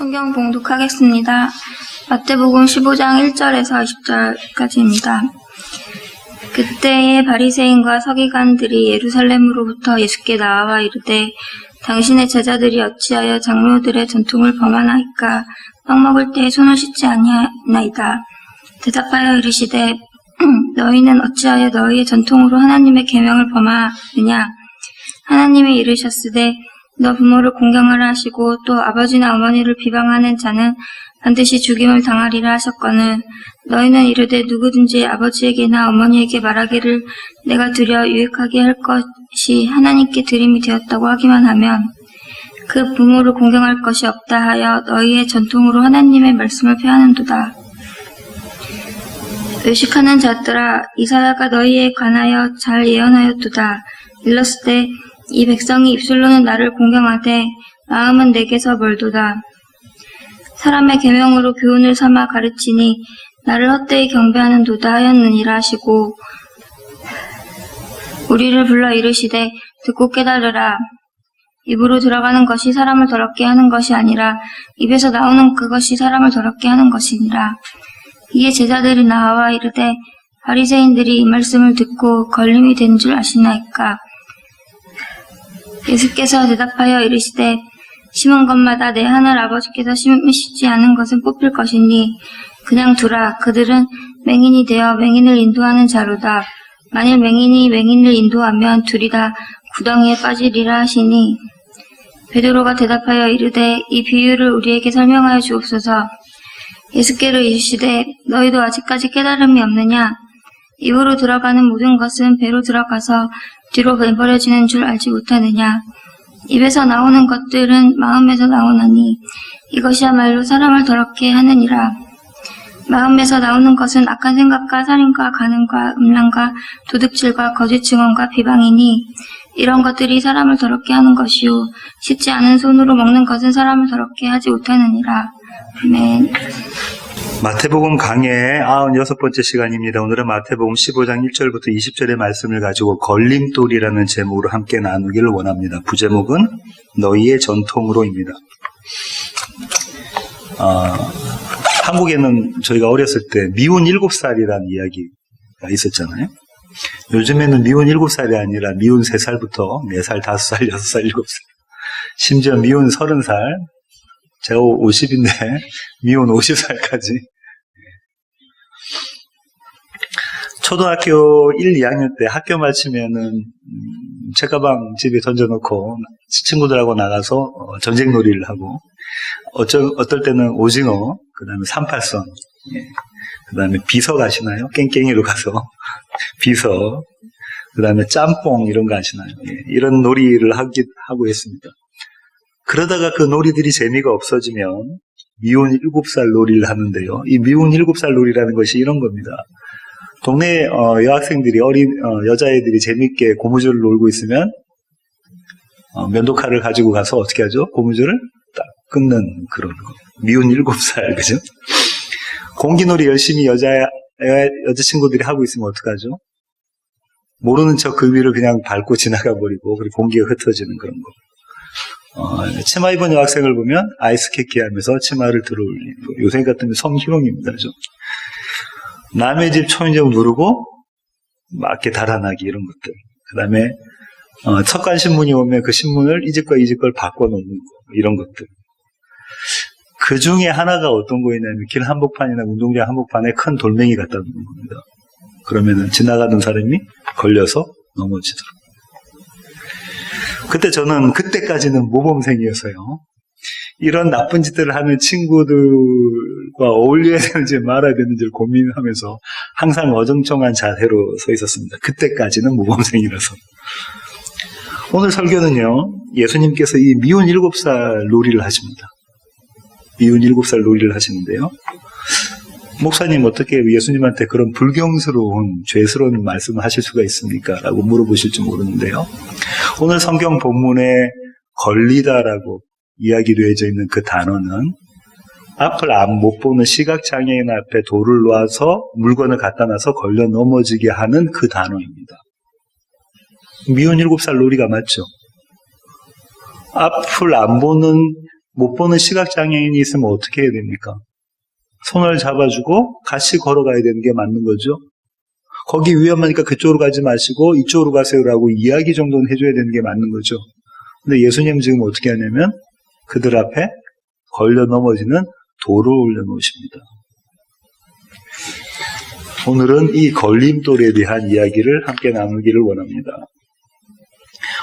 성경 봉독하겠습니다. 마태복음 15장 1절에서 20절까지입니다. 그때의 바리새인과 서기관들이 예루살렘으로부터 예수께 나와 이르되 당신의 제자들이 어찌하여 장로들의 전통을 범하나이까? 떡 먹을 때에 손을 씻지 아니하나이다. 대답하여 이르시되 너희는 어찌하여 너희의 전통으로 하나님의 계명을 범하느냐? 하나님이 이르셨으되 너 부모를 공경하라 하시고 또 아버지나 어머니를 비방하는 자는 반드시 죽임을 당하리라 하셨거늘 너희는 이르되 누구든지 아버지에게나 어머니에게 말하기를 내가 드려 유익하게 할 것이 하나님께 드림이 되었다고 하기만 하면 그 부모를 공경할 것이 없다 하여 너희의 전통으로 하나님의 말씀을 폐하는도다. 외식하는 자들아, 이사야가 너희에 관하여 잘 예언하였도다. 일렀으되 이 백성이 입술로는 나를 공경하되 마음은 내게서 멀도다. 사람의 계명으로 교훈을 삼아 가르치니 나를 헛되이 경배하는도다 하였느니라 하시고 우리를 불러 이르시되 듣고 깨달으라. 입으로 들어가는 것이 사람을 더럽게 하는 것이 아니라 입에서 나오는 그것이 사람을 더럽게 하는 것이니라. 이에 제자들이 나와 이르되 바리새인들이 이 말씀을 듣고 걸림이 된 줄 아시나이까? 예수께서 대답하여 이르시되 심은 것마다 내 하늘 아버지께서 심으시지 않은 것은 뽑힐 것이니 그냥 두라. 그들은 맹인이 되어 맹인을 인도하는 자로다. 만일 맹인이 맹인을 인도하면 둘이 다 구덩이에 빠지리라 하시니 베드로가 대답하여 이르되 이 비유를 우리에게 설명하여 주옵소서. 예수께로 이르시되 너희도 아직까지 깨달음이 없느냐? 입으로 들어가는 모든 것은 배로 들어가서 뒤로 내버려지는 줄 알지 못하느냐? 입에서 나오는 것들은 마음에서 나오나니 이것이야말로 사람을 더럽게 하느니라. 마음에서 나오는 것은 악한 생각과 살인과 간음과 음란과 도둑질과 거짓 증언과 비방이니 이런 것들이 사람을 더럽게 하는 것이요 씻지 않은 손으로 먹는 것은 사람을 더럽게 하지 못하느니라. 아멘. 마태복음 강의 96번째 시간입니다. 오늘은 마태복음 15장 1절부터 20절의 말씀을 가지고 걸림돌이라는 제목으로 함께 나누기를 원합니다. 부제목은 너희의 전통으로입니다. 한국에는 저희가 어렸을 때 미운 7살이라는 이야기가 있었잖아요. 요즘에는 미운 7살이 아니라 미운 3살부터 4살, 5살, 6살, 7살 심지어 미운 30살 제가 50인데 미운 50살까지 초등학교 1, 2학년 때 학교 마치면은 책가방 집에 던져놓고 친구들하고 나가서 전쟁놀이를 하고 어떨 때는 오징어, 그 다음에 38선, 그 다음에 비서 가시나요? 깽깽이로 가서 비서, 그 다음에 짬뽕 이런 거 아시나요? 이런 놀이를 하고 했습니다. 그러다가 그 놀이들이 재미가 없어지면 미운 7살 놀이를 하는데요. 이 미운 7살 놀이라는 것이 이런 겁니다. 동네 여학생들이 여자애들이 재밌게 고무줄을 놀고 있으면 면도칼을 가지고 가서 어떻게 하죠? 고무줄을 딱 끊는 그런 거. 미운 7살, 그죠? 공기놀이 열심히 여자친구들이 하고 있으면 어떡하죠? 모르는 척 그 위를 그냥 밟고 지나가 버리고 그리고 공기가 흩어지는 그런 거. 치마 입은 여학생을 보면 아이스케키 하면서 치마를 들어올리는 거. 요새 같으면 성희롱입니다. 좀. 남의 집 초인종 누르고 맞게 달아나기 이런 것들. 그 다음에 척간 신문이 오면 그 신문을 이 집과 이 집 걸 바꿔놓는 거 이런 것들. 그 중에 하나가 어떤 거였냐면 길 한복판이나 운동장 한복판에 큰 돌멩이 갖다 놓는 겁니다. 그러면은 지나가는 사람이 걸려서 넘어지더라고요. 그때 저는 그때까지는 모범생이어서요. 이런 나쁜 짓들을 하는 친구들과 어울려야 되는지 말아야 되는지를 고민하면서 항상 어정쩡한 자세로 서 있었습니다. 그때까지는 모범생이라서. 오늘 설교는요. 예수님께서 이 미운 7살 놀이를 하십니다. 미운 7살 놀이를 하시는데요. 목사님 어떻게 예수님한테 그런 불경스러운 죄스러운 말씀을 하실 수가 있습니까? 라고 물어보실지 모르는데요. 오늘 성경 본문에 걸리다라고 이야기되어져 있는 그 단어는 앞을 못 보는 시각장애인 앞에 돌을 놓아서 물건을 갖다 놔서 걸려 넘어지게 하는 그 단어입니다. 미운 7살 놀이가 맞죠? 앞을 안 보는 못 보는 시각장애인이 있으면 어떻게 해야 됩니까? 손을 잡아주고 같이 걸어가야 되는 게 맞는 거죠. 거기 위험하니까 그쪽으로 가지 마시고 이쪽으로 가세요라고 이야기 정도는 해줘야 되는 게 맞는 거죠. 근데 예수님은 지금 어떻게 하냐면 그들 앞에 걸려 넘어지는 돌을 올려놓으십니다. 오늘은 이 걸림돌에 대한 이야기를 함께 나누기를 원합니다.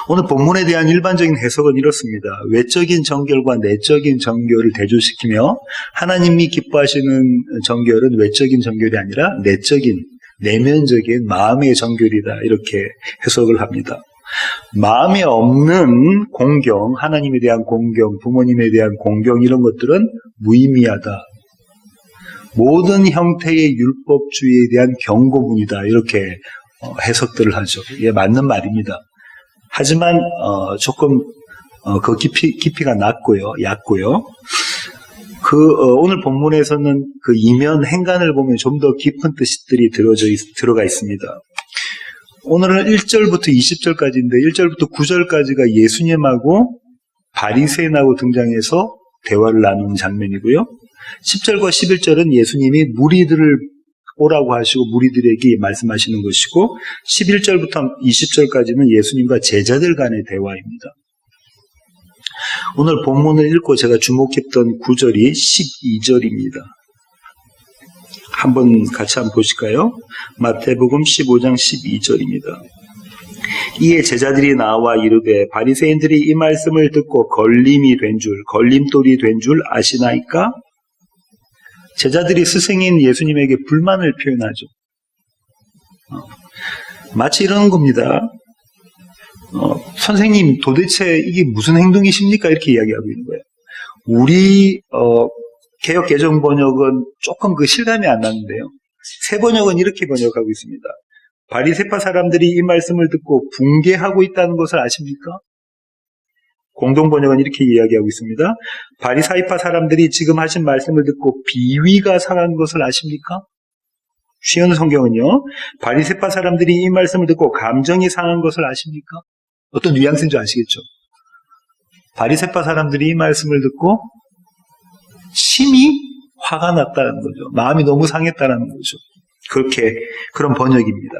오늘 본문에 대한 일반적인 해석은 이렇습니다. 외적인 정결과 내적인 정결을 대조시키며 하나님이 기뻐하시는 정결은 외적인 정결이 아니라 내적인, 내면적인 마음의 정결이다. 이렇게 해석을 합니다. 마음에 없는 공경, 하나님에 대한 공경, 부모님에 대한 공경 이런 것들은 무의미하다. 모든 형태의 율법주의에 대한 경고문이다. 이렇게 해석들을 하죠. 이게 맞는 말입니다. 하지만 조금 그 깊이가 낮고요, 얕고요. 오늘 본문에서는 그 이면 행간을 보면 좀 더 깊은 뜻들이 들어가 있습니다. 오늘은 1절부터 20절까지인데 1절부터 9절까지가 예수님하고 바리새인하고 등장해서 대화를 나누는 장면이고요. 10절과 11절은 예수님이 무리들을 오라고 하시고 무리들에게 말씀하시는 것이고 11절부터 20절까지는 예수님과 제자들 간의 대화입니다. 오늘 본문을 읽고 제가 주목했던 구절이 12절입니다. 같이 한번 보실까요? 마태복음 15장 12절입니다. 이에 제자들이 나와 이르되 바리새인들이 이 말씀을 듣고 걸림돌이 된 줄 아시나이까? 제자들이 스승인 예수님에게 불만을 표현하죠. 마치 이러는 겁니다. 선생님 도대체 이게 무슨 행동이십니까? 이렇게 이야기하고 있는 거예요. 우리 개역 개정 번역은 조금 그 실감이 안 나는데요. 새 번역은 이렇게 번역하고 있습니다. 바리새파 사람들이 이 말씀을 듣고 붕괴하고 있다는 것을 아십니까? 공동 번역은 이렇게 이야기하고 있습니다. 바리사이파 사람들이 지금 하신 말씀을 듣고 비위가 상한 것을 아십니까? 쉬운 성경은요. 바리새파 사람들이 이 말씀을 듣고 감정이 상한 것을 아십니까? 어떤 뉘앙스인 줄 아시겠죠? 바리새파 사람들이 이 말씀을 듣고 심히 화가 났다는 거죠. 마음이 너무 상했다는 거죠. 그런 번역입니다.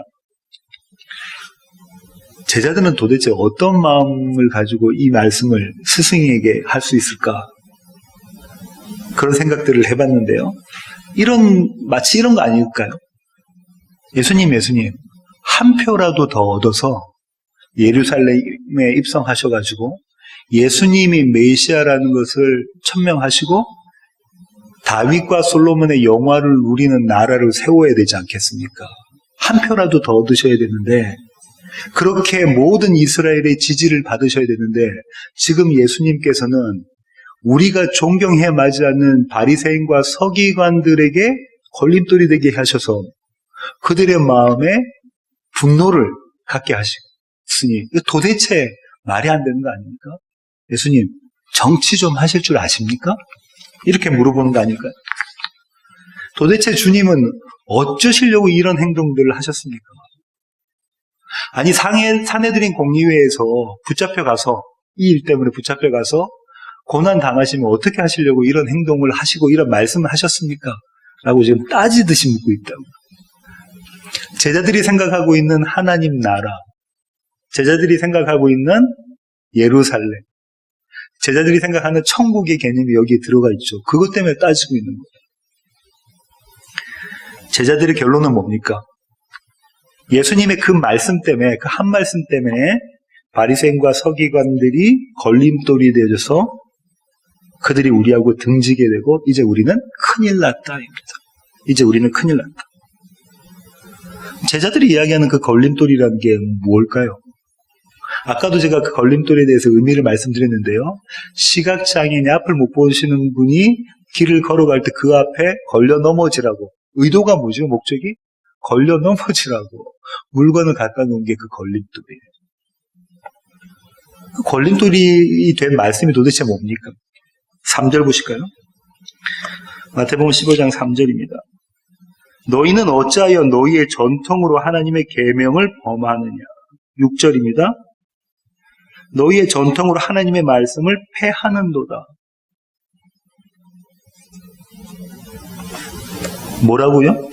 제자들은 도대체 어떤 마음을 가지고 이 말씀을 스승에게 할 수 있을까? 그런 생각들을 해봤는데요. 마치 이런 거 아닐까요? 예수님, 한 표라도 더 얻어서 예루살렘에 입성하셔가지고 예수님이 메시아라는 것을 천명하시고 다윗과 솔로몬의 영화를 누리는 나라를 세워야 되지 않겠습니까? 한 표라도 더 얻으셔야 되는데 그렇게 모든 이스라엘의 지지를 받으셔야 되는데 지금 예수님께서는 우리가 존경해 마지 않는 바리새인과 서기관들에게 걸림돌이 되게 하셔서 그들의 마음에 분노를 갖게 하시니 도대체 말이 안 되는 거 아닙니까? 예수님, 정치 좀 하실 줄 아십니까? 이렇게 물어보는 거 아닐까요? 도대체 주님은 어쩌시려고 이런 행동들을 하셨습니까? 아니 산헤드린 공의회에서 이 일 때문에 붙잡혀가서 고난 당하시면 어떻게 하시려고 이런 행동을 하시고 이런 말씀을 하셨습니까? 라고 지금 따지듯이 묻고 있다고. 제자들이 생각하고 있는 하나님 나라, 제자들이 생각하고 있는 예루살렘, 제자들이 생각하는 천국의 개념이 여기에 들어가 있죠. 그것 때문에 따지고 있는 거예요. 제자들의 결론은 뭡니까? 예수님의 그 말씀 때문에, 그 한 말씀 때문에 바리새인과 서기관들이 걸림돌이 되어져서 그들이 우리하고 등지게 되고 이제 우리는 큰일 났다입니다. 이제 우리는 큰일 났다. 제자들이 이야기하는 그 걸림돌이라는 게 뭘까요? 아까도 제가 그 걸림돌에 대해서 의미를 말씀드렸는데요. 시각장애인이 앞을 못 보시는 분이 길을 걸어갈 때 그 앞에 걸려 넘어지라고. 의도가 뭐죠? 목적이? 걸려 넘어지라고. 물건을 갖다 놓은 게 그 걸림돌이에요. 그 걸림돌이 된 말씀이 도대체 뭡니까? 3절 보실까요? 마태복음 15장 3절입니다. 너희는 어찌하여 너희의 전통으로 하나님의 계명을 범하느냐. 6절입니다. 너희의 전통으로 하나님의 말씀을 폐하는도다. 뭐라고요?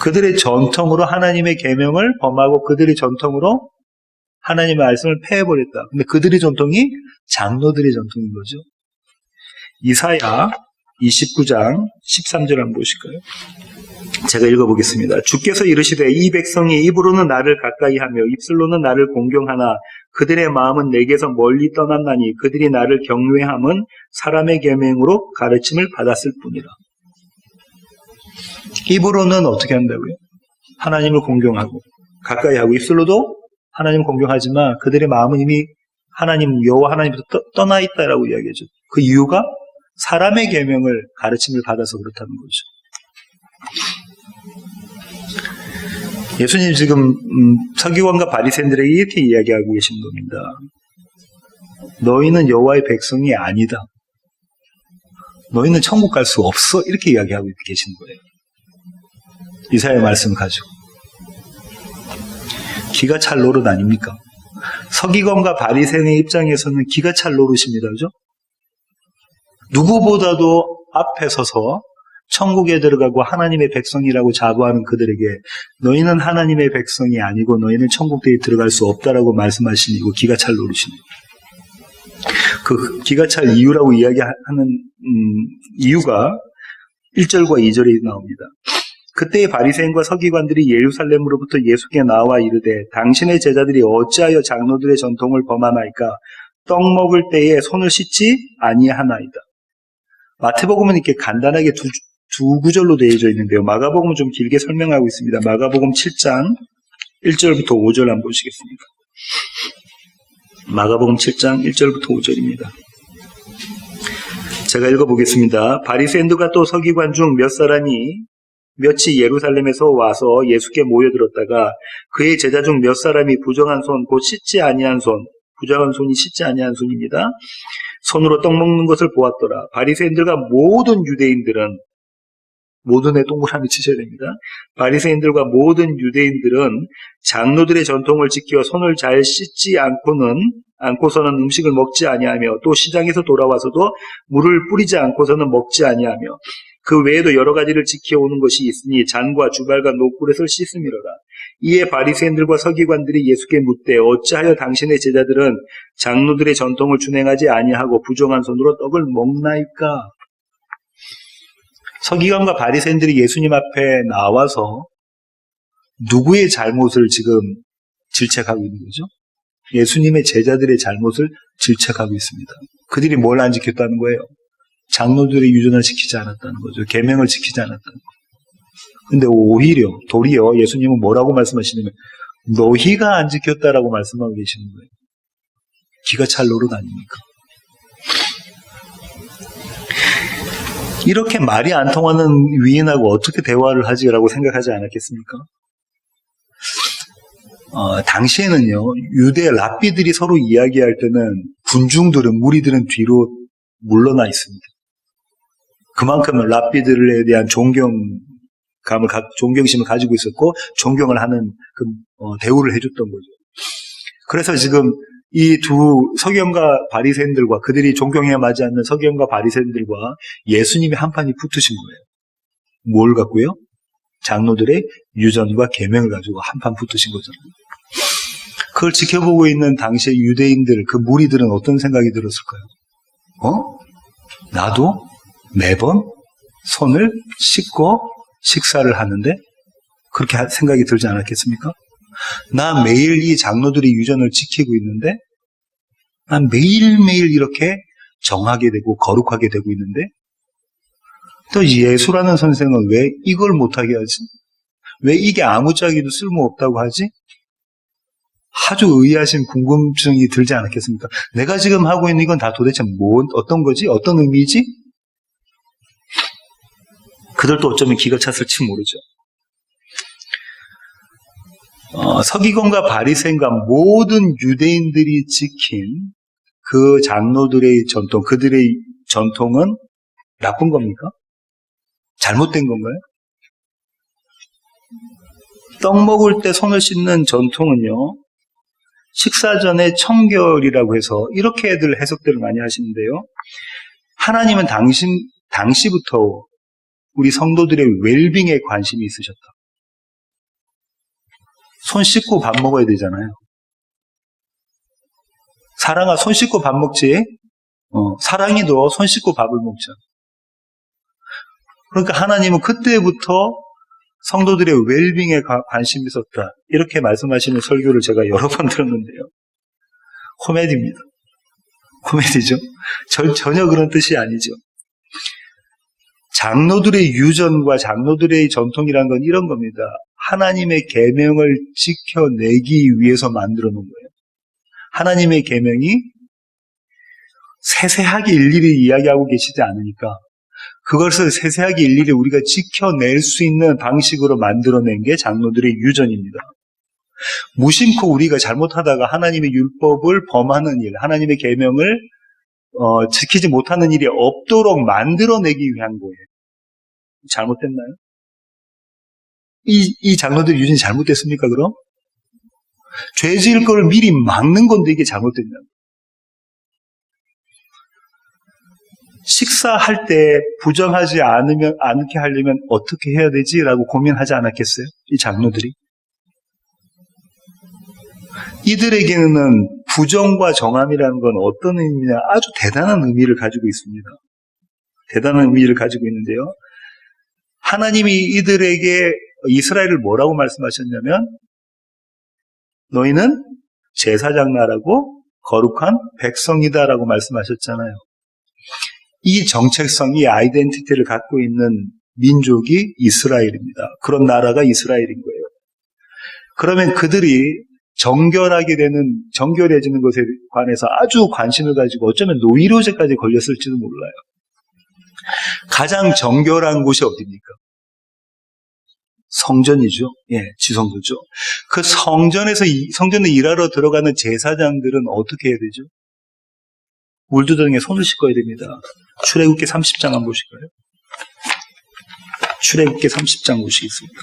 그들의 전통으로 하나님의 계명을 범하고 그들의 전통으로 하나님의 말씀을 폐해버렸다. 근데 그들의 전통이 장로들의 전통인 거죠. 이사야 29장 13절 한번 보실까요? 제가 읽어보겠습니다. 주께서 이르시되 이 백성이 입으로는 나를 가까이하며 입술로는 나를 공경하나 그들의 마음은 내게서 멀리 떠났나니 그들이 나를 경외함은 사람의 계명으로 가르침을 받았을 뿐이라. 입으로는 어떻게 한다고요? 하나님을 공경하고 가까이하고 입술로도 하나님을 공경하지만 그들의 마음은 이미 하나님 여호와 하나님부터 떠나 있다라고 이야기하죠. 그 이유가 사람의 계명을 가르침을 받아서 그렇다는 거죠. 예수님 지금 서기관과 바리새인들에게 이렇게 이야기하고 계신 겁니다. 너희는 여호와의 백성이 아니다. 너희는 천국 갈 수 없어. 이렇게 이야기하고 계신 거예요. 이사야의 말씀 가지고. 기가 찰 노릇 아닙니까? 서기관과 바리새인의 입장에서는 기가 찰 노릇입니다. 그죠? 누구보다도 앞에 서서 천국에 들어가고 하나님의 백성이라고 자부하는 그들에게 너희는 하나님의 백성이 아니고 너희는 천국에 들어갈 수 없다라고 말씀하시니 이거 기가 찰 노릇입니다. 그 기가 찰 이유라고 이야기하는 이유가 1절과 2절에 나옵니다. 그때의 바리새인과 서기관들이 예루살렘으로부터 예수께 나와 이르되 당신의 제자들이 어찌하여 장로들의 전통을 범하나이까? 떡 먹을 때에 손을 씻지 아니하나이다. 마태복음은 이렇게 간단하게 두 구절로 되어져 있는데요. 마가복음은 좀 길게 설명하고 있습니다. 마가복음 7장 1절부터 5절 한번 보시겠습니다. 마가복음 7장 1절부터 5절입니다. 제가 읽어보겠습니다. 바리새인들과 또 서기관 중 몇 사람이 며칠 예루살렘에서 와서 예수께 모여들었다가 그의 제자 중 몇 사람이 부정한 손, 곧 씻지 아니한 손, 부정한 손이 씻지 아니한 손입니다. 손으로 떡 먹는 것을 보았더라. 바리새인들과 모든 유대인들은 모든에 동그라미 치셔야 됩니다. 바리새인들과 모든 유대인들은 장로들의 전통을 지켜 손을 잘 씻지 않고서는 음식을 먹지 아니하며 또 시장에서 돌아와서도 물을 뿌리지 않고서는 먹지 아니하며 그 외에도 여러 가지를 지켜오는 것이 있으니 잔과 주발과 노구렛을 씻음이로라. 이에 바리새인들과 서기관들이 예수께 묻되 어찌하여 당신의 제자들은 장로들의 전통을 준행하지 아니하고 부정한 손으로 떡을 먹나이까? 서기관과 바리새인들이 예수님 앞에 나와서 누구의 잘못을 지금 질책하고 있는 거죠? 예수님의 제자들의 잘못을 질책하고 있습니다. 그들이 뭘 안 지켰다는 거예요? 장로들의 유전을 지키지 않았다는 거죠. 계명을 지키지 않았다는 거예요. 근데 도리어 예수님은 뭐라고 말씀하시냐면 너희가 안 지켰다라고 말씀하고 계시는 거예요. 기가 찰 노릇 아닙니까? 이렇게 말이 안 통하는 위인하고 어떻게 대화를 하지라고 생각하지 않았겠습니까? 당시에는요, 유대 랍비들이 서로 이야기할 때는 무리들은 뒤로 물러나 있습니다. 그만큼 랍비들에 대한 존경심을 가지고 있었고, 존경을 하는 대우를 해줬던 거죠. 그래서 지금 이 두 서기관과 바리새인들과 그들이 존경해야 마지 않는 서기관과 바리새인들과 예수님이 한판이 붙으신 거예요. 뭘 갖고요? 장로들의 유전과 계명을 가지고 한판 붙으신 거잖아요. 그걸 지켜보고 있는 당시의 유대인들, 그 무리들은 어떤 생각이 들었을까요? 나도 매번 손을 씻고 식사를 하는데 그렇게 생각이 들지 않았겠습니까? 나 매일 이 장로들의 유전을 지키고 있는데 난 매일매일 이렇게 정하게 되고 거룩하게 되고 있는데 또 예수라는 선생은 왜 이걸 못하게 하지? 왜 이게 아무짝에도 쓸모없다고 하지? 아주 의아하신 궁금증이 들지 않았겠습니까? 내가 지금 하고 있는 이건 다 도대체 어떤 거지? 어떤 의미지? 그들도 어쩌면 기가 찼을지 모르죠. 서기관과 바리새인과 모든 유대인들이 지킨 그 장로들의 전통, 그들의 전통은 나쁜 겁니까? 잘못된 건가요? 떡 먹을 때 손을 씻는 전통은요, 식사 전에 청결이라고 해서 이렇게들 해석들을 많이 하시는데요. 하나님은 당시부터 우리 성도들의 웰빙에 관심이 있으셨다. 손 씻고 밥 먹어야 되잖아요. 사랑아, 손 씻고 밥 먹지? 사랑이도 손 씻고 밥을 먹자. 그러니까 하나님은 그때부터 성도들의 웰빙에 관심이 있었다. 이렇게 말씀하시는 설교를 제가 여러 번 들었는데요. 코미디입니다. 코미디죠? 전혀 그런 뜻이 아니죠. 장로들의 유전과 장로들의 전통이라는 건 이런 겁니다. 하나님의 계명을 지켜내기 위해서 만들어 놓은 거예요. 하나님의 계명이 세세하게 일일이 이야기하고 계시지 않으니까 그것을 세세하게 일일이 우리가 지켜낼 수 있는 방식으로 만들어낸 게 장로들의 유전입니다. 무심코 우리가 잘못하다가 하나님의 율법을 범하는 일, 하나님의 계명을 지키지 못하는 일이 없도록 만들어내기 위한 거예요. 잘못됐나요? 이 장로들의 유전이 잘못됐습니까, 그럼? 죄 지을 거를 미리 막는 건데 이게 잘못됐냐고. 식사할 때 부정하지 않게 하려면 어떻게 해야 되지? 라고 고민하지 않았겠어요? 이 장로들이. 이들에게는 부정과 정함이라는 건 어떤 의미냐? 아주 대단한 의미를 가지고 있습니다. 대단한 의미를 가지고 있는데요. 하나님이 이들에게 이스라엘을 뭐라고 말씀하셨냐면 너희는 제사장 나라고 거룩한 백성이다라고 말씀하셨잖아요. 이 정체성, 이 아이덴티티를 갖고 있는 민족이 이스라엘입니다. 그런 나라가 이스라엘인 거예요. 그러면 그들이 정결해지는 것에 관해서 아주 관심을 가지고 어쩌면 노이로제까지 걸렸을지도 몰라요. 가장 정결한 곳이 어디입니까? 성전이죠. 예, 지성소죠. 그 성전에 일하러 들어가는 제사장들은 어떻게 해야 되죠? 물두덩이에 손을 씻어야 됩니다. 출애굽기 30장 한번 보실까요? 출애굽기 30장 보시겠습니다.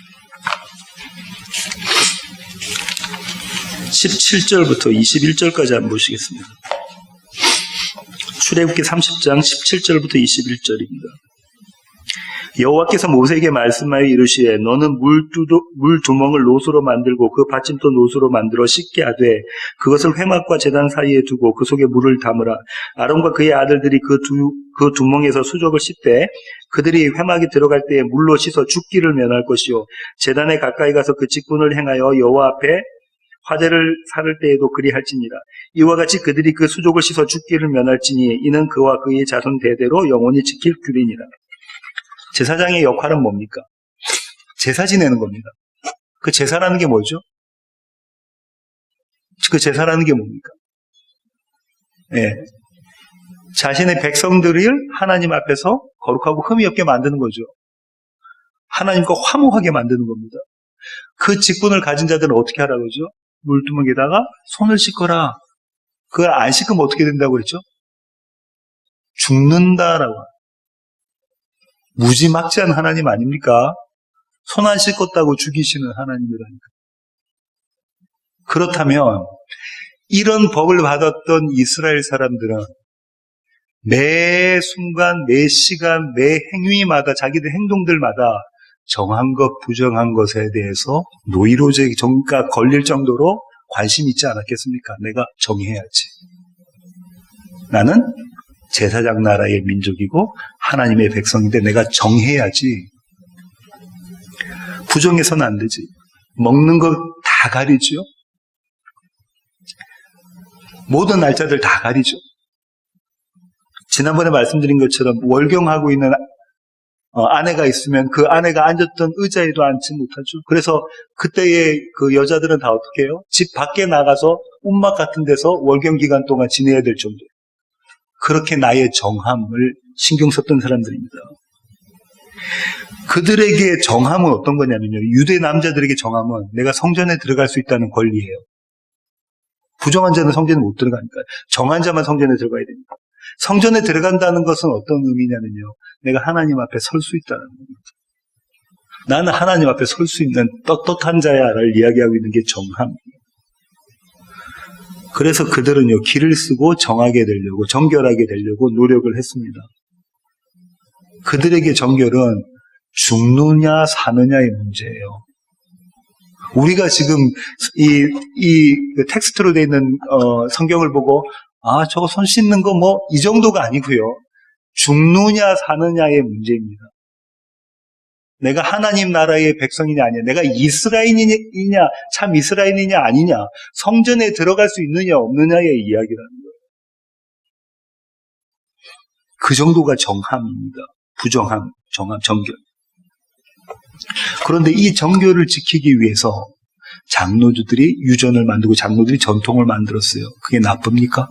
17절부터 21절까지 한번 보시겠습니다. 출애굽기 30장 17절부터 21절입니다. 여호와께서 모세에게 말씀하여 이르시되 너는 물두멍을 노수로 만들고 그 받침도 노수로 만들어 씻게 하되 그것을 회막과 제단 사이에 두고 그 속에 물을 담으라. 아론과 그의 아들들이 그 두멍에서 수족을 씻되 그들이 회막에 들어갈 때에 물로 씻어 죽기를 면할 것이요 제단에 가까이 가서 그 직분을 행하여 여호와 앞에 화제를 살을 때에도 그리할지니라. 이와 같이 그들이 그 수족을 씻어 죽기를 면할지니 이는 그와 그의 자손 대대로 영원히 지킬 규례니라. 제사장의 역할은 뭡니까? 제사 지내는 겁니다. 그 제사라는 게 뭐죠? 그 제사라는 게 뭡니까? 예. 자신의 백성들을 하나님 앞에서 거룩하고 흠이 없게 만드는 거죠. 하나님과 화목하게 만드는 겁니다. 그 직분을 가진 자들은 어떻게 하라고 그러죠? 물두멍에다가 손을 씻거라. 그걸 안 씻으면 어떻게 된다고 그랬죠? 죽는다라고. 무지막지한 하나님 아닙니까? 손 안 씻었다고 죽이시는 하나님이라니까. 그렇다면 이런 법을 받았던 이스라엘 사람들은 매 순간, 매 시간, 매 행위마다 자기들 행동들마다 정한 것, 부정한 것에 대해서 노이로제가 걸릴 정도로 관심이 있지 않았겠습니까? 내가 정해야지. 나는 제사장 나라의 민족이고 하나님의 백성인데 내가 정해야지. 부정해서는 안 되지. 먹는 거 다 가리죠. 모든 날짜들 다 가리죠. 지난번에 말씀드린 것처럼 월경하고 있는 아내가 있으면 그 아내가 앉았던 의자에도 앉지 못하죠. 그래서 그때의 그 여자들은 다 어떻게 해요? 집 밖에 나가서 움막 같은 데서 월경 기간 동안 지내야 될 정도예요. 그렇게 나의 정함을 신경 썼던 사람들입니다. 그들에게 정함은 어떤 거냐면요. 유대 남자들에게 정함은 내가 성전에 들어갈 수 있다는 권리예요. 부정한 자는 성전에 못 들어가니까. 정한 자만 성전에 들어가야 됩니다. 성전에 들어간다는 것은 어떤 의미냐면요. 내가 하나님 앞에 설 수 있다는 겁니다. 나는 하나님 앞에 설 수 있는 떳떳한 자야를 이야기하고 있는 게 정함입니다. 그래서 그들은요, 길을 쓰고 정하게 되려고, 정결하게 되려고 노력을 했습니다. 그들에게 정결은 죽느냐 사느냐의 문제예요. 우리가 지금 이 텍스트로 되어 있는 성경을 보고 저거 손 씻는 거 뭐 이 정도가 아니고요. 죽느냐 사느냐의 문제입니다. 내가 하나님 나라의 백성이냐 아니냐, 내가 이스라엘이냐 참 이스라엘이냐 아니냐, 성전에 들어갈 수 있느냐 없느냐의 이야기라는 거예요. 그 정도가 정함입니다. 부정함, 정결. 그런데 이 정결을 지키기 위해서 장로들이 유전을 만들고 장로들이 전통을 만들었어요. 그게 나쁩니까?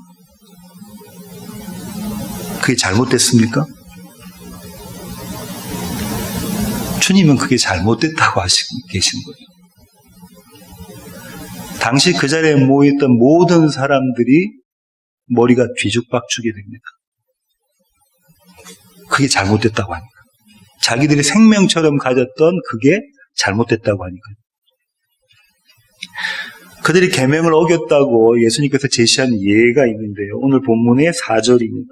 그게 잘못됐습니까? 주님은 그게 잘못됐다고 하시고 계신 거예요. 당시 그 자리에 모였던 모든 사람들이 머리가 뒤죽박죽이 됩니다. 그게 잘못됐다고 하니까. 자기들이 생명처럼 가졌던 그게 잘못됐다고 하니까. 그들이 계명을 어겼다고 예수님께서 제시한 예가 있는데요. 오늘 본문의 4절입니다.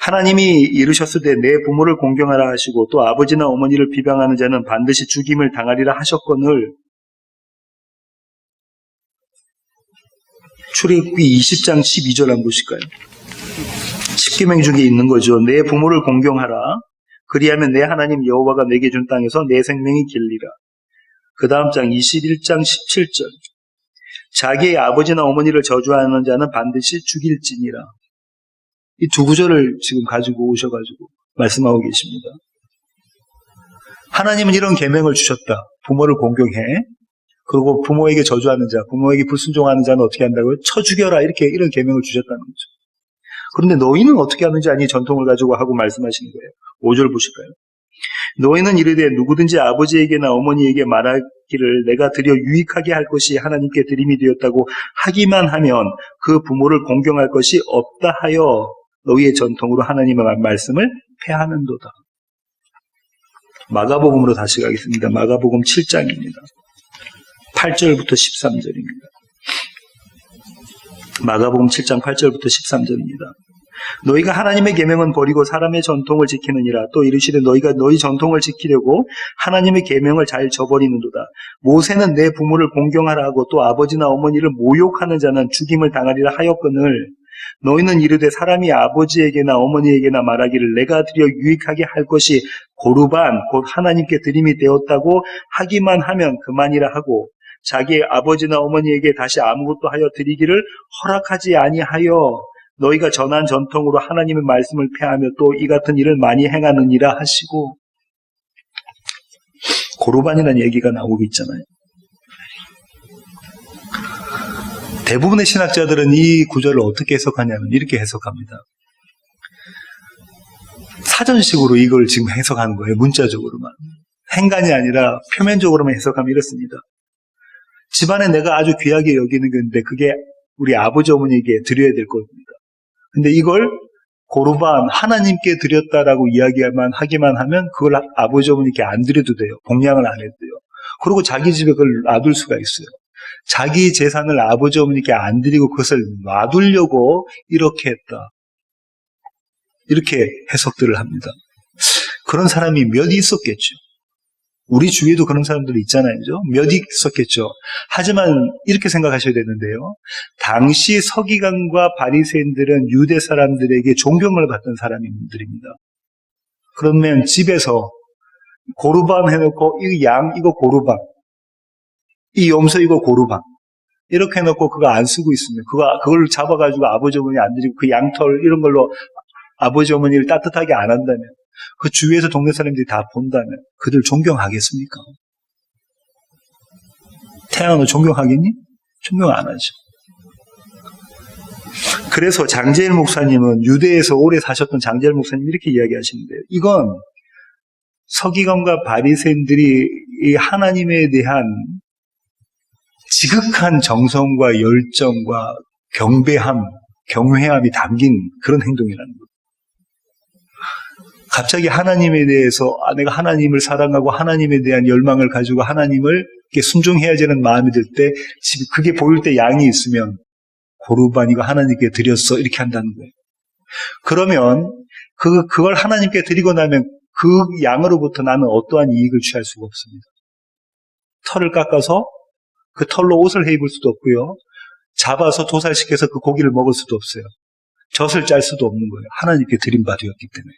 하나님이 이르셨으되 내 부모를 공경하라 하시고 또 아버지나 어머니를 비방하는 자는 반드시 죽임을 당하리라 하셨거늘. 출애굽기 20장 12절 한번 보실까요? 십계명 중에 있는 거죠. 내 부모를 공경하라. 그리하면 내 하나님 여호와가 내게 준 땅에서 내 생명이 길리라. 그 다음 장 21장 17절. 자기의 아버지나 어머니를 저주하는 자는 반드시 죽일지니라. 이 두 구절을 지금 가지고 오셔가지고 말씀하고 계십니다. 하나님은 이런 계명을 주셨다. 부모를 공경해. 그리고 부모에게 저주하는 자, 부모에게 불순종하는 자는 어떻게 한다고요? 쳐 죽여라. 이런 계명을 주셨다는 거죠. 그런데 너희는 어떻게 하는지 아니 전통을 가지고 하고 말씀하시는 거예요. 5절 보실까요? 너희는 이르되 누구든지 아버지에게나 어머니에게 말하기를 내가 드려 유익하게 할 것이 하나님께 드림이 되었다고 하기만 하면 그 부모를 공경할 것이 없다 하여 너희의 전통으로 하나님의 말씀을 폐하는도다. 마가복음으로 다시 가겠습니다. 마가복음 7장입니다. 8절부터 13절입니다. 마가복음 7장 8절부터 13절입니다. 너희가 하나님의 계명은 버리고 사람의 전통을 지키느니라. 또 이르시되 너희가 너희 전통을 지키려고 하나님의 계명을 잘 저버리는도다. 모세는 내 부모를 공경하라 하고 또 아버지나 어머니를 모욕하는 자는 죽임을 당하리라 하였거늘 너희는 이르되 사람이 아버지에게나 어머니에게나 말하기를 내가 드려 유익하게 할 것이 고르반 곧 하나님께 드림이 되었다고 하기만 하면 그만이라 하고 자기의 아버지나 어머니에게 다시 아무것도 하여 드리기를 허락하지 아니하여 너희가 전한 전통으로 하나님의 말씀을 폐하며 또 이 같은 일을 많이 행하느니라 하시고. 고르반이라는 얘기가 나오고 있잖아요. 대부분의 신학자들은 이 구절을 어떻게 해석하냐면 이렇게 해석합니다. 사전식으로 이걸 지금 해석하는 거예요. 문자적으로만. 행간이 아니라 표면적으로만 해석하면 이렇습니다. 집안에 내가 아주 귀하게 여기는 건데 그게 우리 아버지 어머니에게 드려야 될 겁니다. 근데 이걸 고르반 하나님께 드렸다라고 하기만 하면 그걸 아버지 어머니께 안 드려도 돼요. 봉양을 안 해도 돼요. 그리고 자기 집에 그걸 놔둘 수가 있어요. 자기 재산을 아버지 어머니께 안 드리고 그것을 놔두려고 이렇게 했다. 이렇게 해석들을 합니다. 그런 사람이 몇 있었겠죠. 우리 주위에도 그런 사람들이 있잖아요. 그죠? 몇 있었겠죠. 하지만 이렇게 생각하셔야 되는데요. 당시 서기관과 바리새인들은 유대 사람들에게 존경을 받던 사람들입니다. 그러면 집에서 고르반 해놓고 이 양 이거 고르반, 이 염소 이거 고르반 이렇게 해놓고 그거 안 쓰고 있으면 그걸 잡아가지고 아버지 어머니 안 드리고 그 양털 이런 걸로 아버지 어머니를 따뜻하게 안 한다면 그 주위에서 동네 사람들이 다 본다면 그들 존경하겠습니까? 태양은 존경하겠니? 존경 안 하죠. 그래서 장제일 목사님은 유대에서 오래 사셨던 장제일 목사님 이렇게 이야기하시는데요. 이건 서기관과 바리새인들이 이 하나님에 대한 지극한 정성과 열정과 경외함이 담긴 그런 행동이라는 거예요. 갑자기 하나님에 대해서 내가 하나님을 사랑하고 하나님에 대한 열망을 가지고 하나님을 순종해야 되는 마음이 들 때 그게 보일 때 양이 있으면 고르반 이거 하나님께 드렸어 이렇게 한다는 거예요. 그러면 그걸 하나님께 드리고 나면 그 양으로부터 나는 어떠한 이익을 취할 수가 없습니다. 털을 깎아서 그 털로 옷을 해 입을 수도 없고요. 잡아서 도살시켜서 그 고기를 먹을 수도 없어요. 젖을 짤 수도 없는 거예요. 하나님께 드린 바 되었기 때문에.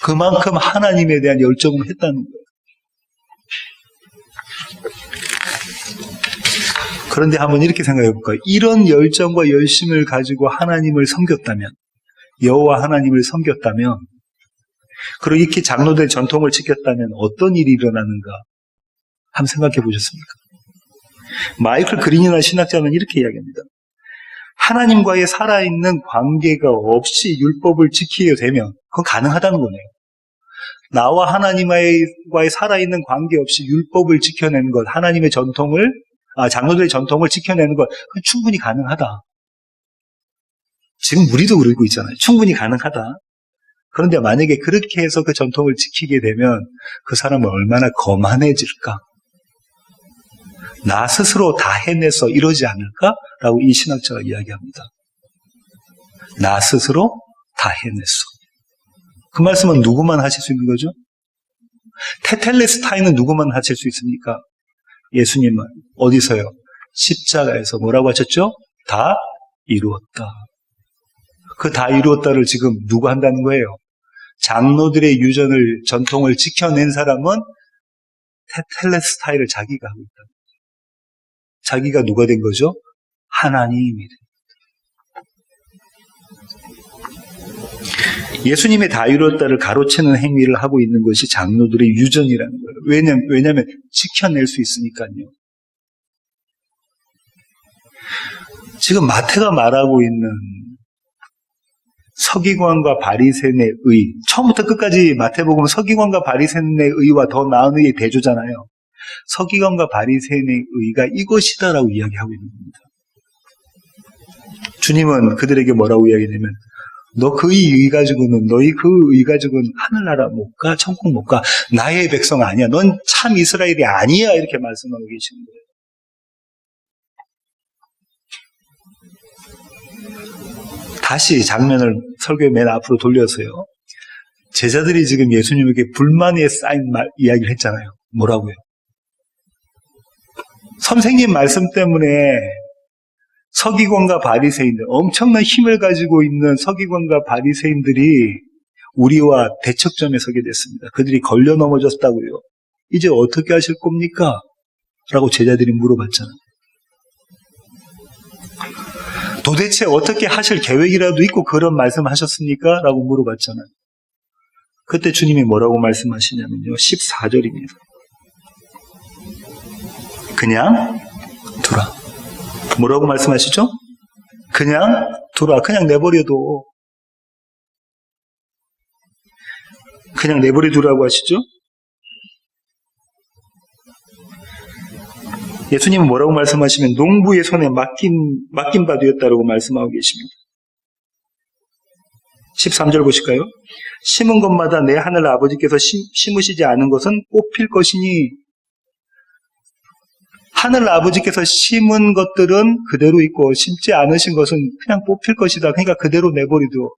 그만큼 하나님에 대한 열정을 했다는 거예요. 그런데 한번 이렇게 생각해 볼까요? 이런 열정과 열심을 가지고 하나님을 섬겼다면, 여호와 하나님을 섬겼다면, 그리고 이렇게 장로들의 전통을 지켰다면 어떤 일이 일어나는가 한번 생각해 보셨습니까? 마이클 그린이라는 신학자는 이렇게 이야기합니다. 하나님과의 살아있는 관계가 없이 율법을 지키게 되면 그건 가능하다는 거네요. 나와 하나님과의 살아있는 관계 없이 율법을 지켜내는 것, 하나님의 전통을, 장로들의 전통을 지켜내는 것, 그건 충분히 가능하다. 지금 우리도 그러고 있잖아요. 충분히 가능하다. 그런데 만약에 그렇게 해서 그 전통을 지키게 되면 그 사람은 얼마나 거만해질까? 나 스스로 다 해내서 이러지 않을까라고 이 신학자가 이야기합니다. 나 스스로 다 해냈어. 그 말씀은 누구만 하실 수 있는 거죠? 테텔레스타이는 누구만 하실 수 있습니까? 예수님은 어디서요? 십자가에서 뭐라고 하셨죠? 다 이루었다. 그 다 이루었다를 지금 누가 한다는 거예요? 장로들의 유전을, 전통을 지켜낸 사람은 테텔레스타이를 자기가 하고 있다. 자기가 누가 된 거죠? 하나님이 된 거예요. 예수님의 다 이루었다를 가로채는 행위를 하고 있는 것이 장로들의 유전이라는 거예요. 왜냐하면 지켜낼 수 있으니까요. 지금 마태가 말하고 있는 서기관과 바리새인의 의, 처음부터 끝까지 마태복음 서기관과 바리새인의 의와 더 나은 의의 대조잖아요. 서기관과 바리새인의 의가 이것이다라고 이야기하고 있는 겁니다. 주님은 그들에게 뭐라고 이야기하냐면 너 그 의 가지고는, 너희 그 의 가지고는 하늘나라 못 가, 천국 못 가, 나의 백성 아니야, 넌 참 이스라엘이 아니야, 이렇게 말씀하고 계시는 거예요. 다시 장면을 설교의 맨 앞으로 돌려서요. 제자들이 지금 예수님에게 불만에 쌓인 이야기를 했잖아요. 뭐라고요? 선생님 말씀 때문에 서기관과 바리새인들, 엄청난 힘을 가지고 있는 서기관과 바리새인들이 우리와 대척점에 서게 됐습니다. 그들이 걸려 넘어졌다고요. 이제 어떻게 하실 겁니까? 라고 제자들이 물어봤잖아요. 도대체 어떻게 하실 계획이라도 있고 그런 말씀하셨습니까? 라고 물어봤잖아요. 그때 주님이 뭐라고 말씀하시냐면요. 14절입니다. 그냥 두라. 뭐라고 말씀하시죠? 그냥 두라. 그냥 내버려둬. 그냥 내버려두라고 하시죠? 예수님은 뭐라고 말씀하시면 농부의 손에 맡긴 바 되었다라고 말씀하고 계십니다. 13절 보실까요? 심은 것마다 내 하늘 아버지께서 심으시지 않은 것은 뽑힐 것이니, 하늘 아버지께서 심은 것들은 그대로 있고 심지 않으신 것은 그냥 뽑힐 것이다. 그러니까 그대로 내버려둬.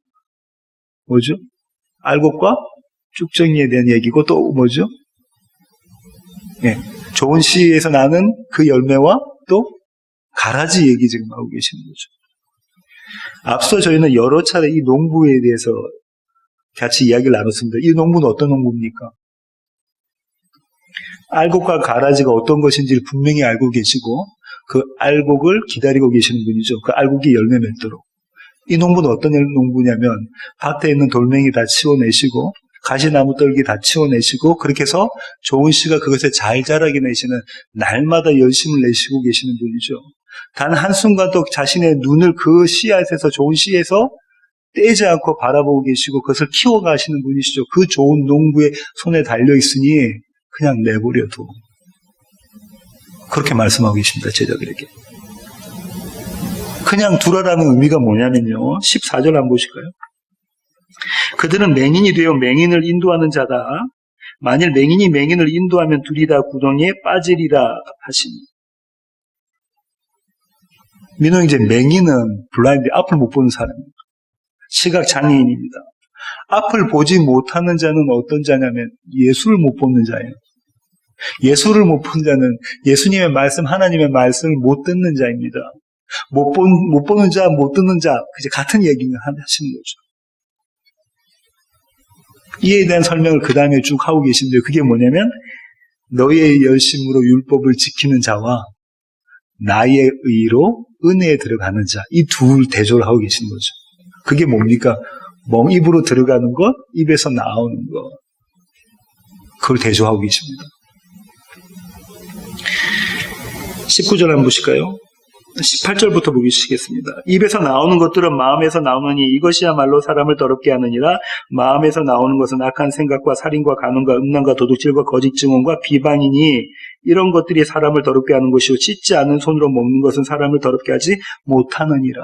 뭐죠? 알곡과 쭉정이에 대한 얘기고 또 뭐죠? 네. 좋은 씨에서 나는 그 열매와 또 가라지 얘기 지금 하고 계시는 거죠. 앞서 저희는 여러 차례 이 농부에 대해서 같이 이야기를 나눴습니다. 이 농부는 어떤 농부입니까? 알곡과 가라지가 어떤 것인지를 분명히 알고 계시고 그 알곡을 기다리고 계시는 분이죠. 그 알곡이 열매 맺도록. 이 농부는 어떤 농부냐면 밭에 있는 돌멩이 다 치워내시고 가시나무 떨기 다 치워내시고 그렇게 해서 좋은 씨가 그것에 잘 자라게 내시는, 날마다 열심을 내시고 계시는 분이죠. 단 한순간도 자신의 눈을 그 씨앗에서, 좋은 씨에서 떼지 않고 바라보고 계시고 그것을 키워가시는 분이시죠. 그 좋은 농부의 손에 달려있으니 그냥 내버려둬. 그렇게 말씀하고 계십니다. 제자들에게. 그냥 두라라는 의미가 뭐냐면요. 14절 한번 보실까요? 그들은 맹인이 되어 맹인을 인도하는 자다. 만일 맹인이 맹인을 인도하면 둘이 다 구덩이에 빠지리라 하시니. 민호 이제 맹인은 블라인드, 앞을 못 보는 사람입니다. 시각 장애인입니다. 앞을 보지 못하는 자는 어떤 자냐면 예수를 못 보는 자예요. 예수를 못 본 자는 예수님의 말씀, 하나님의 말씀을 못 듣는 자입니다. 못 보는 자, 못 듣는 자, 그저 같은 얘기를 하시는 거죠. 이에 대한 설명을 그 다음에 쭉 하고 계신데요. 그게 뭐냐면 너희의 열심으로 율법을 지키는 자와 나의 의로 은혜에 들어가는 자, 이 둘 대조를 하고 계신 거죠. 그게 뭡니까? 입으로 들어가는 것, 입에서 나오는 것. 그걸 대조하고 계십니다. 19절 한번 보실까요? 18절부터 보시겠습니다. 입에서 나오는 것들은 마음에서 나오느니 이것이야말로 사람을 더럽게 하느니라. 마음에서 나오는 것은 악한 생각과 살인과 간음과 음란과 도둑질과 거짓 증언과 비방이니 이런 것들이 사람을 더럽게 하는 것이요 씻지 않은 손으로 먹는 것은 사람을 더럽게 하지 못하느니라.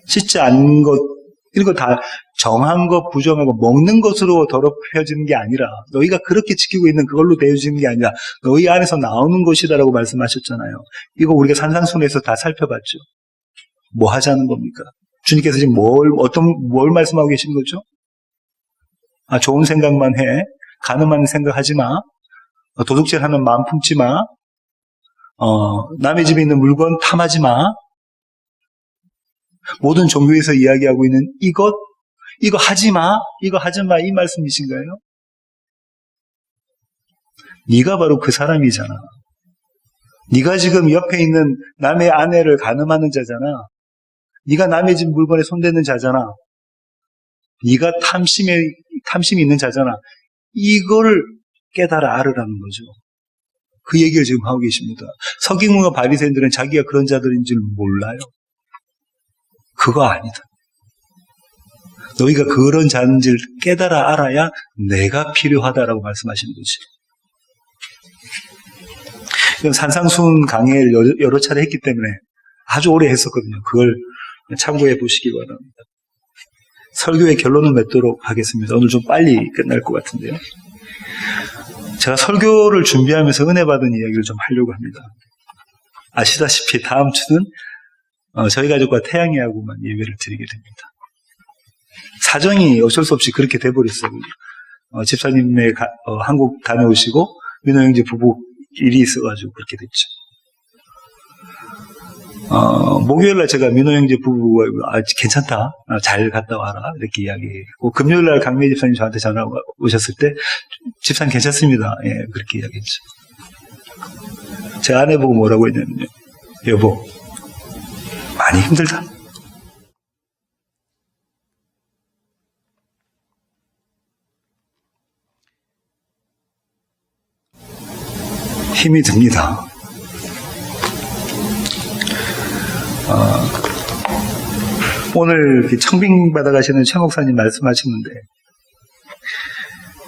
씻지 않은 것, 이런 거 다 정한 것, 부정하고 먹는 것으로 더럽혀지는 게 아니라 너희가 그렇게 지키고 있는 그걸로 되어지는 게 아니라 너희 안에서 나오는 것이다라고 말씀하셨잖아요. 이거 우리가 산상순에서 다 살펴봤죠. 뭐 하자는 겁니까? 주님께서 지금 뭘 말씀하고 계신 거죠? 좋은 생각만 해. 가늠하는 생각하지 마. 도둑질하는 마음 품지 마. 남의 집에 있는 물건 탐하지 마. 모든 종교에서 이야기하고 있는 이거 하지 마, 이 말씀이신가요? 네가 바로 그 사람이잖아. 네가 지금 옆에 있는 남의 아내를 간음하는 자잖아. 네가 남의 집 물건에 손대는 자잖아. 네가 탐심이 있는 자잖아. 이거를 깨달아 알으라는 거죠. 그 얘기를 지금 하고 계십니다. 서기관과 바리새인들은 자기가 그런 자들인 줄 몰라요. 그거 아니다. 너희가 그런 자인지를 깨달아 알아야 내가 필요하다라고 말씀하시는 거지. 이건 산상순 강의를 여러 차례 했기 때문에 아주 오래 했었거든요. 그걸 참고해 보시기 바랍니다. 설교의 결론을 맺도록 하겠습니다. 오늘 좀 빨리 끝날 것 같은데요. 제가 설교를 준비하면서 은혜 받은 이야기를 좀 하려고 합니다. 아시다시피 다음 주는 저희 가족과 태양이하고만 예배를 드리게 됩니다. 사정이 어쩔 수 없이 그렇게 돼버렸어요. 집사님의 한국 다녀오시고 민호 형제 부부 일이 있어가지고 그렇게 됐죠. 목요일날 제가 민호 형제 부부가 괜찮다, 잘 갔다 와라 이렇게 이야기했고, 금요일날 강미 집사님 저한테 전화 오셨을 때 집사님 괜찮습니다, 예, 그렇게 이야기했죠. 제 아내 보고 뭐라고 했냐면요, 여보 많이 힘들다. 힘이 듭니다. 오늘 청빙 받아가시는 최 목사님 말씀하시는데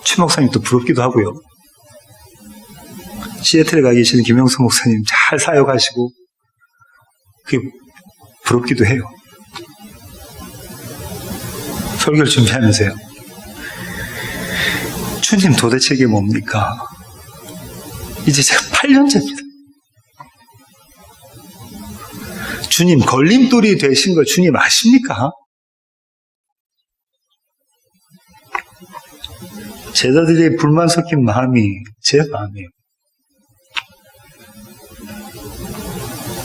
최 목사님 또 부럽기도 하고요. 시애틀에 가 계시는 김영수 목사님 잘 사역하시고 그게 부럽기도 해요. 설교를 준비하면서요. 주님 도대체 이게 뭡니까? 이제 제가 8년째입니다. 주님 걸림돌이 되신 거 주님 아십니까? 제자들의 불만 섞인 마음이 제 마음이에요.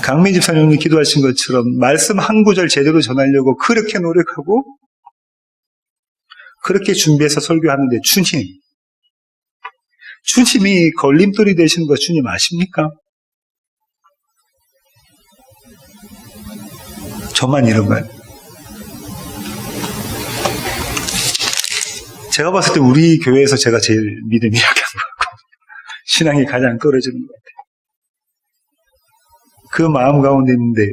강민 집사님이 기도하신 것처럼 말씀 한 구절 제대로 전하려고 그렇게 노력하고 그렇게 준비해서 설교하는데 주님이 걸림돌이 되시는 거 주님 아십니까? 저만 이런가요? 제가 봤을 때 우리 교회에서 제가 제일 믿음이 약한 것 같고 신앙이 가장 떨어지는 것 같아요. 그 마음 가운데 있는데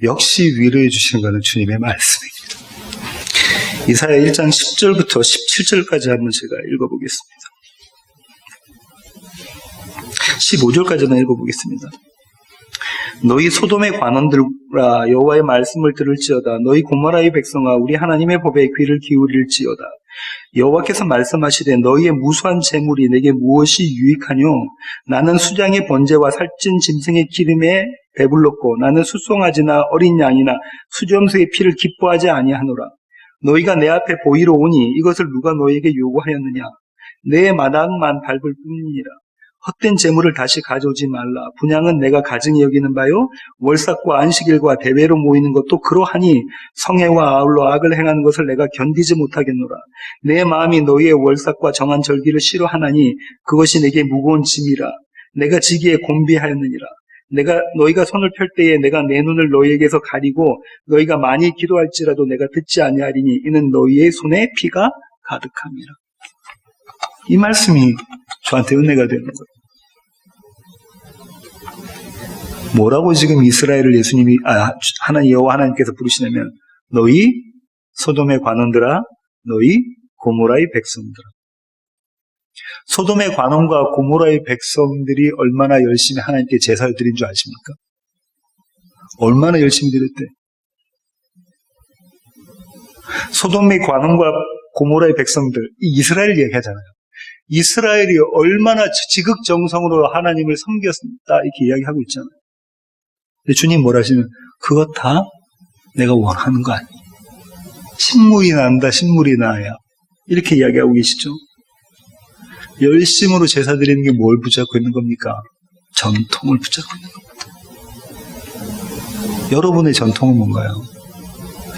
역시 위로해 주시는 것은 주님의 말씀입니다. 이사야 1장 10절부터 17절까지 한번 제가 읽어보겠습니다. 15절까지는 읽어보겠습니다. 너희 소돔의 관원들아 여호와의 말씀을 들을지어다. 너희 고모라의 백성아 우리 하나님의 법에 귀를 기울일지어다. 여호와께서 말씀하시되 너희의 무수한 재물이 내게 무엇이 유익하뇨? 나는 수장의 번제와 살찐 짐승의 기름에 배불렀고 나는 숫송아지나 어린 양이나 수점수의 피를 기뻐하지 아니하노라. 너희가 내 앞에 보이러 오니 이것을 누가 너희에게 요구하였느냐? 내 마당만 밟을 뿐이니라. 헛된 재물을 다시 가져오지 말라. 분향은 내가 가증히 여기는 바요. 월삭과 안식일과 대회로 모이는 것도 그러하니 성회와 아울러 악을 행하는 것을 내가 견디지 못하겠노라. 내 마음이 너희의 월삭과 정한 절기를 싫어하나니 그것이 내게 무거운 짐이라. 내가 지기에 곤비하였느니라. 너희가 손을 펼 때에 내가 내 눈을 너희에게서 가리고 너희가 많이 기도할지라도 내가 듣지 아니하리니 이는 너희의 손에 피가 가득함이라. 이 말씀이 저한테 은혜가 되는 거예요. 뭐라고 지금 이스라엘을 예수님이 여호와 하나님께서 부르시냐면 너희 소돔의 관원들아, 너희 고모라의 백성들아. 소돔의 관원과 고모라의 백성들이 얼마나 열심히 하나님께 제사를 드린 줄 아십니까? 얼마나 열심히 드렸대. 소돔의 관원과 고모라의 백성들, 이 이스라엘 얘기하잖아요. 이스라엘이 얼마나 지극정성으로 하나님을 섬겼다 이렇게 이야기하고 있잖아요. 근데 주님 뭐라 하시면 그것 다 내가 원하는 거 아니에요. 신물이 난다, 신물이 나야. 이렇게 이야기하고 계시죠. 열심으로 제사 드리는 게 뭘 붙잡고 있는 겁니까? 전통을 붙잡고 있는 겁니다. 여러분의 전통은 뭔가요?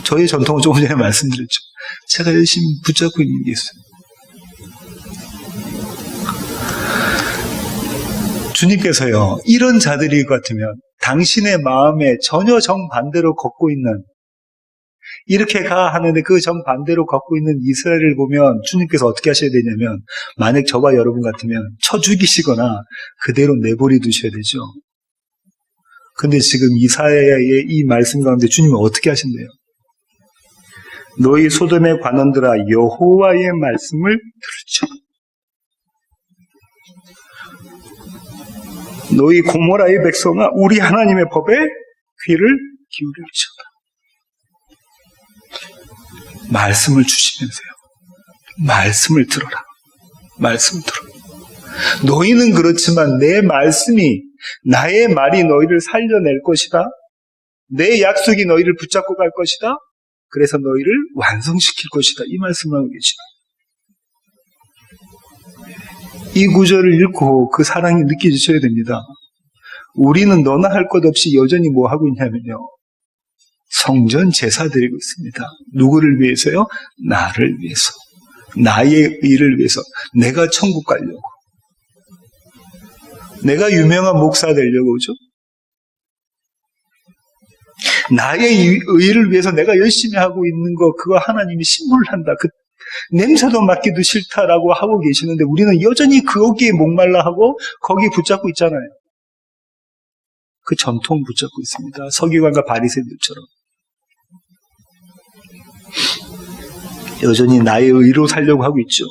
저의 전통은 조금 전에 말씀드렸죠. 제가 열심히 붙잡고 있는 게 있어요. 주님께서요, 이런 자들일 것 같으면 당신의 마음에 전혀 정반대로 걷고 있는, 이렇게 가 하는데 그 정반대로 걷고 있는 이스라엘을 보면 주님께서 어떻게 하셔야 되냐면, 만약 저와 여러분 같으면 쳐 죽이시거나 그대로 내버려 두셔야 되죠. 근데 지금 이사야의 이 말씀 가운데 주님은 어떻게 하신대요? 너희 소돔의 관원들아, 여호와의 말씀을 들으죠. 너희 고모라의 백성아, 우리 하나님의 법에 귀를 기울일지어다. 말씀을 주시면서요, 말씀을 들어라. 말씀을 들어. 너희는 그렇지만 내 말씀이, 나의 말이 너희를 살려낼 것이다. 내 약속이 너희를 붙잡고 갈 것이다. 그래서 너희를 완성시킬 것이다. 이 말씀을 하고 계시다. 이 구절을 읽고 그 사랑이 느껴지셔야 됩니다. 우리는 너나 할 것 없이 여전히 뭐 하고 있냐면요, 성전 제사 드리고 있습니다. 누구를 위해서요? 나를 위해서. 나의 일을 위해서. 내가 천국 가려고. 내가 유명한 목사 되려고, 그죠? 나의 의를 위해서 내가 열심히 하고 있는 거, 그거 하나님이 신물을 한다. 그 냄새도 맡기도 싫다라고 하고 계시는데 우리는 여전히 거기에 목말라 하고 거기 붙잡고 있잖아요. 그 전통 붙잡고 있습니다. 서기관과 바리새인들처럼. 여전히 나의 의로 살려고 하고 있죠.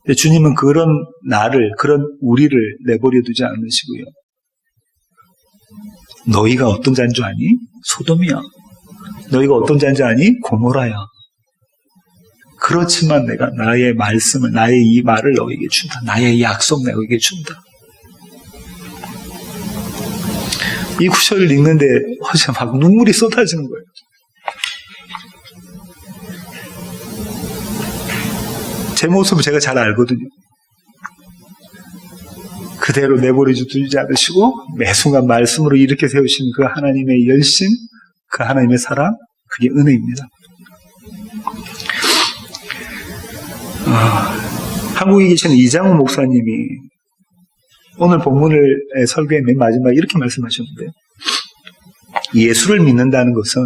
근데 주님은 그런 나를, 그런 우리를 내버려 두지 않으시고요. 너희가 어떤 자인 줄 아니? 소돔이야. 너희가 어떤 자인 줄 아니? 고모라야. 그렇지만 내가 나의 말씀을, 나의 이 말을 너에게 준다. 나의 약속 너에게 준다. 이 구절을 읽는데 어제 막 눈물이 쏟아지는 거예요. 제 모습을 제가 잘 알거든요. 그대로 내버려 두지 않으시고 매 순간 말씀으로 이렇게 세우신 그 하나님의 열심, 그 하나님의 사랑, 그게 은혜입니다. 한국에 계시는 이장우 목사님이 오늘 본문의 설교의 맨 마지막에 이렇게 말씀하셨는데, 예수를 믿는다는 것은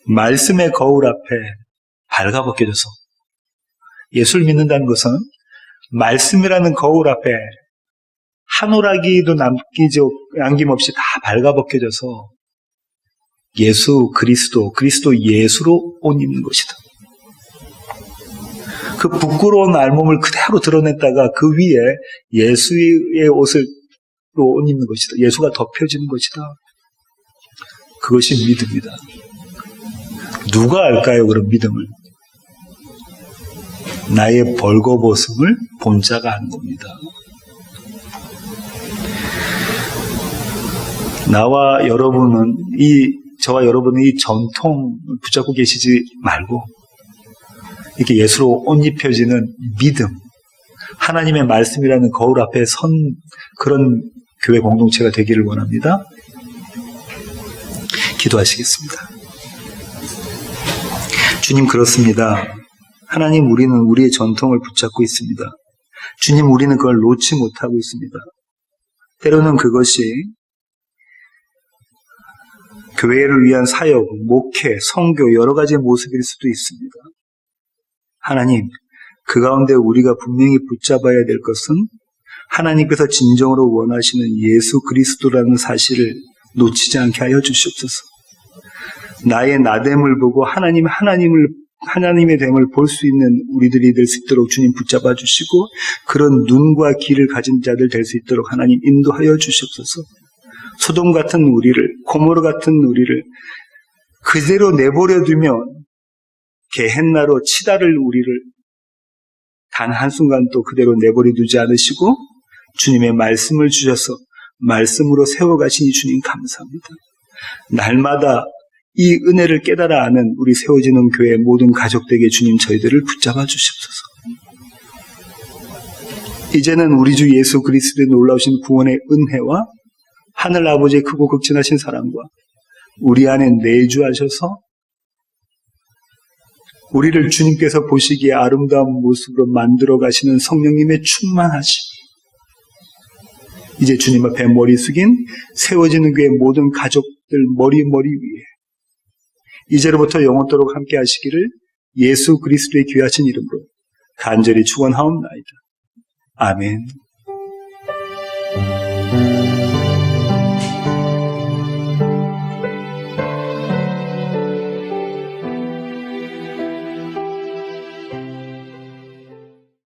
말씀의 거울 앞에 발가벗겨져서, 예수를 믿는다는 것은 말씀이라는 거울 앞에 한 오라기도 남김없이 다 발가벗겨져서 예수 그리스도 예수로 옷 입는 것이다. 그 부끄러운 알몸을 그대로 드러냈다가 그 위에 예수의 옷을 옷 입는 것이다. 예수가 덮여지는 것이다. 그것이 믿음이다. 누가 알까요, 그런 믿음을? 나의 벌거벗음을 본 자가 아는 겁니다. 나와 여러분은 이 저와 여러분이 이 전통을 붙잡고 계시지 말고 이렇게 예수로 옷 입혀지는 믿음, 하나님의 말씀이라는 거울 앞에 선 그런 교회 공동체가 되기를 원합니다. 기도하시겠습니다. 주님, 그렇습니다. 하나님, 우리는 우리의 전통을 붙잡고 있습니다. 주님, 우리는 그걸 놓지 못하고 있습니다. 때로는 그것이 교회를 위한 사역, 목회, 선교 여러 가지의 모습일 수도 있습니다. 하나님, 그 가운데 우리가 분명히 붙잡아야 될 것은 하나님께서 진정으로 원하시는 예수 그리스도라는 사실을 놓치지 않게 하여 주시옵소서. 나의 나됨을 보고 하나님의 됨을 볼 수 있는 우리들이 될 수 있도록 주님 붙잡아 주시고, 그런 눈과 귀를 가진 자들 될 수 있도록 하나님 인도하여 주시옵소서. 소돔 같은 우리를, 고모르 같은 우리를 그대로 내버려 두면 게헨나로 치달을 우리를 단 한순간도 그대로 내버려 두지 않으시고 주님의 말씀을 주셔서 말씀으로 세워가시니 주님 감사합니다. 날마다 이 은혜를 깨달아 아는 우리 세워지는 교회 모든 가족들에게 주님 저희들을 붙잡아 주시옵소서. 이제는 우리 주 예수 그리스도의 놀라우신 구원의 은혜와 하늘 아버지의 크고 극진하신 사랑과 우리 안에 내주하셔서 우리를 주님께서 보시기에 아름다운 모습으로 만들어 가시는 성령님의 충만하심, 이제 주님 앞에 머리 숙인 세워지는 교회 모든 가족들 머리 위에 이제로부터 영원토록 함께 하시기를 예수 그리스도의 귀하신 이름으로 간절히 축원하옵나이다. 아멘.